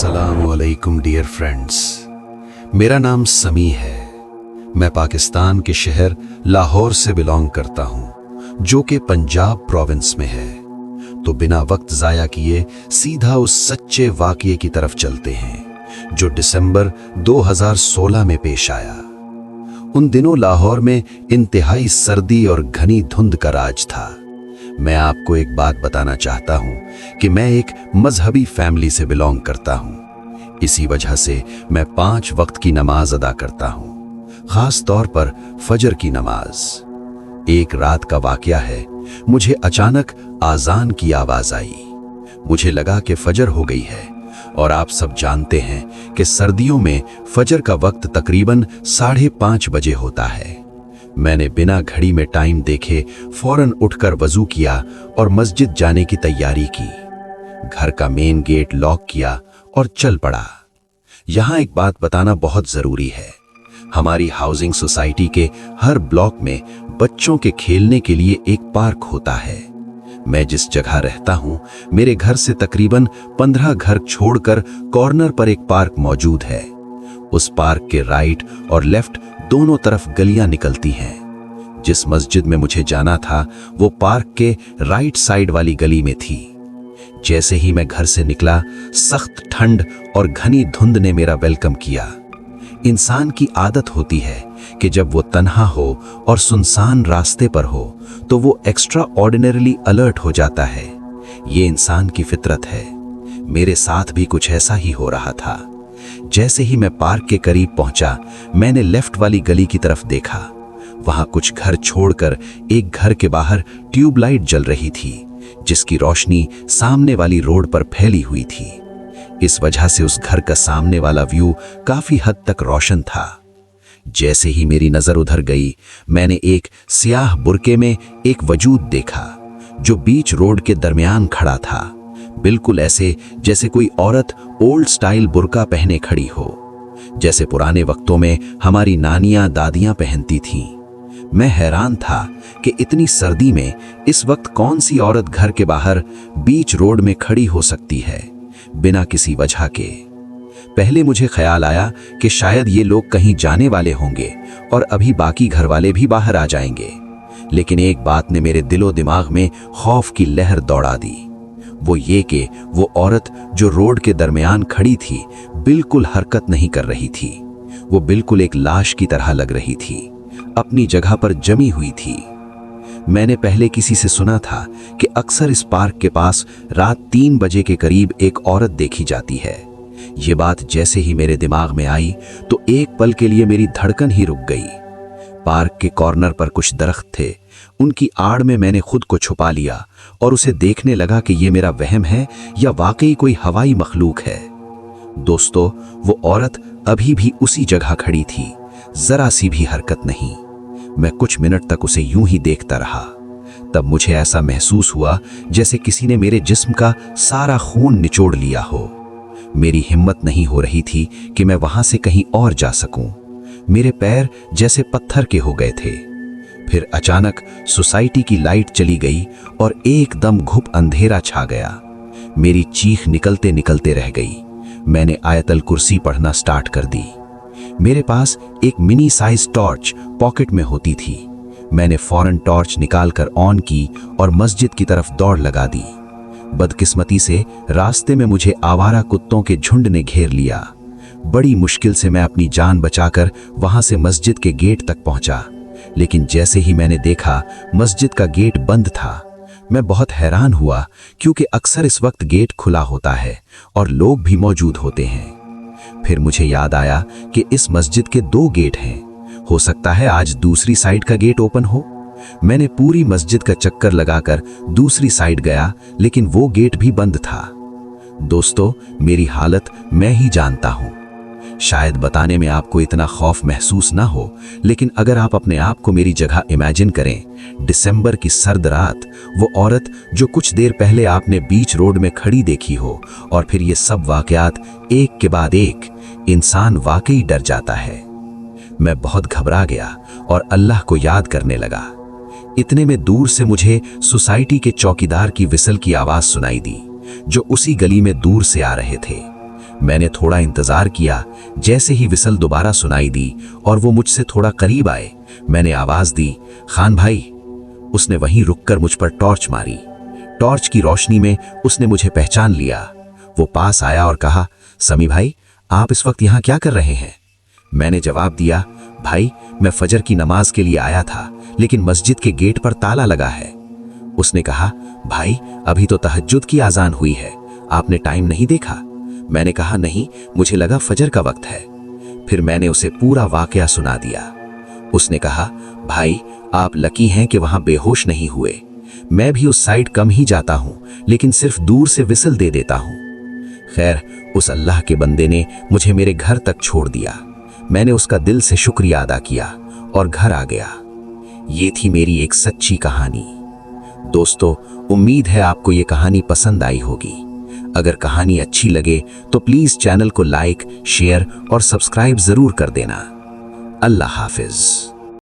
अस्सलामुअलैकुम dear friends, मेरा नाम समी है। मैं पाकिस्तान के शहर लाहौर से बिलोंग करता हूँ, जो कि पंजाब प्रोविंस में है। तो बिना वक्त ज़ाया किए सीधा उस सच्चे वाक़ये की तरफ चलते हैं जो दिसंबर 2016 में पेश आया। उन दिनों लाहौर में इंतहाई सर्दी और घनी धुंध का राज था। मैं आपको एक बात बताना चाहता हूं कि मैं एक मजहबी फैमिली से बिलोंग करता हूं। इसी वजह से मैं 5 वक्त की नमाज अदा करता हूं, खास तौर पर फजर की नमाज। एक रात का वाकया है, मुझे अचानक आजान की आवाज आई। मुझे लगा कि फजर हो गई है, और आप सब जानते हैं कि सर्दियों में फजर का वक्त तकरीबन 5:30 बजे होता है। मैंने बिना घड़ी में टाइम देखे फौरन उठकर वजू किया और मस्जिद जाने की तैयारी की। घर का मेन गेट लॉक किया और चल पड़ा। यहाँ एक बात बताना बहुत जरूरी है। हमारी हाउसिंग सोसाइटी के हर ब्लॉक में बच्चों के खेलने के लिए एक पार्क होता है। मैं जिस जगह रहता हूँ, मेरे घर से तकरीबन 15 घर छोड़कर कॉर्नर पर एक पार्क मौजूद है। उस पार्क के राइट और लेफ्ट दोनों तरफ गलियां निकलती हैं। जिस मस्जिद में मुझे जाना था वो पार्क के राइट साइड वाली गली में थी। जैसे ही मैं घर से निकला, सख्त ठंड और घनी धुंध ने मेरा वेलकम किया। इंसान की आदत होती है कि जब वो तन्हा हो और सुनसान रास्ते पर हो तो वो एक्स्ट्रा ऑर्डिनरीली अलर्ट हो जाता है। ये इंसान की फितरत है। मेरे साथ भी कुछ ऐसा ही हो रहा था। जैसे ही मैं पार्क के करीब पहुंचा, मैंने लेफ्ट वाली गली की तरफ देखा। वहां कुछ घर छोड़कर एक घर के बाहर ट्यूबलाइट जल रही थी, जिसकी रोशनी सामने वाली रोड पर फैली हुई थी। इस वजह से उस घर का सामने वाला व्यू काफी हद तक रोशन था। जैसे ही मेरी नजर उधर गई, मैंने एक स्याह बुर्के में एक वजूद देखा जो बीच रोड के दरमियान खड़ा था, बिल्कुल ऐसे जैसे कोई औरत ओल्ड स्टाइल बुर्का पहने खड़ी हो, जैसे पुराने वक्तों में हमारी नानियां दादियां पहनती थीं। मैं हैरान था कि इतनी सर्दी में इस वक्त कौन सी औरत घर के बाहर बीच रोड में खड़ी हो सकती है बिना किसी वजह के। पहले मुझे ख्याल आया कि शायद ये लोग कहीं जाने वाले होंगे और अभी बाकी घर वाले भी बाहर आ जाएंगे, लेकिन एक बात ने मेरे दिलो दिमाग में खौफ की लहर दौड़ा दी। वो ये कि वो औरत जो रोड के दरमियान खड़ी थी बिल्कुल हरकत नहीं कर रही थी। वो बिल्कुल एक लाश की तरह लग रही थी, अपनी जगह पर जमी हुई थी। मैंने पहले किसी से सुना था कि अक्सर इस पार्क के पास रात 3 बजे के करीब एक औरत देखी जाती है। ये बात जैसे ही मेरे दिमाग में आई तो एक पल के लिए मेरी धड़कन ही रुक गई। पार्क के कॉर्नर पर कुछ दरख्त थे, उनकी आड़ में मैंने खुद को छुपा लिया और उसे देखने लगा कि ये मेरा वहम है या वाकई कोई हवाई मखलूक है। दोस्तों, वो औरत अभी भी उसी जगह खड़ी थी, जरा सी भी हरकत नहीं। मैं कुछ मिनट तक उसे यूं ही देखता रहा। तब मुझे ऐसा महसूस हुआ जैसे किसी ने मेरे जिस्म का सारा खून निचोड़ लिया हो। मेरी हिम्मत नहीं हो रही थी कि मैं वहां से कहीं और जा सकूं। मेरे पैर जैसे पत्थर के हो गए थे। फिर अचानक सोसाइटी की लाइट चली गई और एकदम घुप अंधेरा छा गया। मेरी चीख निकलते निकलते रह गई। मैंने आयतल कुर्सी पढ़ना स्टार्ट कर दी। मेरे पास एक मिनी साइज टॉर्च पॉकेट में होती थी। मैंने फौरन टॉर्च निकालकर ऑन की और मस्जिद की तरफ दौड़ लगा दी। बदकिस्मती से रास्ते में मुझे आवारा कुत्तों के झुंड ने घेर लिया। बड़ी मुश्किल से मैं अपनी जान बचाकर वहां से मस्जिद के गेट तक पहुंचा, लेकिन जैसे ही मैंने देखा मस्जिद का गेट बंद था। मैं बहुत हैरान हुआ, क्योंकि अक्सर इस वक्त गेट खुला होता है और लोग भी मौजूद होते हैं। फिर मुझे याद आया कि इस मस्जिद के 2 गेट हैं। हो सकता है आज दूसरी साइड का गेट ओपन हो। मैंने पूरी मस्जिद का चक्कर लगाकर दूसरी साइड गया, लेकिन वो गेट भी बंद था। दोस्तों, मेरी हालत मैं ही जानता हूं। शायद बताने में आपको इतना खौफ महसूस ना हो, लेकिन अगर आप अपने आप को मेरी जगह इमेजिन करें, दिसंबर की सर्द रात, वो औरत जो कुछ देर पहले आपने बीच रोड में खड़ी देखी हो, और फिर ये सब वाकयात एक के बाद एक, इंसान वाकई डर जाता है। मैं बहुत घबरा गया और अल्लाह को याद करने लगा। इतने में दूर से मुझे सोसाइटी के चौकीदार की विसल की आवाज सुनाई दी, जो उसी गली में दूर से आ रहे थे। मैंने थोड़ा इंतजार किया। जैसे ही विसल दोबारा सुनाई दी और वो मुझसे थोड़ा करीब आए, मैंने आवाज दी, खान भाई। उसने वहीं रुककर मुझ पर टॉर्च मारी। टॉर्च की रोशनी में उसने मुझे पहचान लिया। वो पास आया और कहा, समी भाई, आप इस वक्त यहाँ क्या कर रहे हैं? मैंने जवाब दिया, भाई मैं फजर की नमाज के लिए आया था, लेकिन मस्जिद के गेट पर ताला लगा है। उसने कहा, भाई अभी तो तहज्जुद की आजान हुई है, आपने टाइम नहीं देखा? मैंने कहा, नहीं, मुझे लगा फजर का वक्त है। फिर मैंने उसे पूरा वाकया सुना दिया। उसने कहा, भाई आप लकी हैं कि वहां बेहोश नहीं हुए। मैं भी उस साइड कम ही जाता हूं, लेकिन सिर्फ दूर से विसल दे देता हूं। खैर, उस अल्लाह के बंदे ने मुझे मेरे घर तक छोड़ दिया। मैंने उसका दिल से शुक्रिया अदा किया और घर आ गया। ये थी मेरी एक सच्ची कहानी। दोस्तों, उम्मीद है आपको ये कहानी पसंद आई होगी। अगर कहानी अच्छी लगे तो प्लीज चैनल को लाइक, शेयर और सब्सक्राइब जरूर कर देना। अल्लाह हाफिज।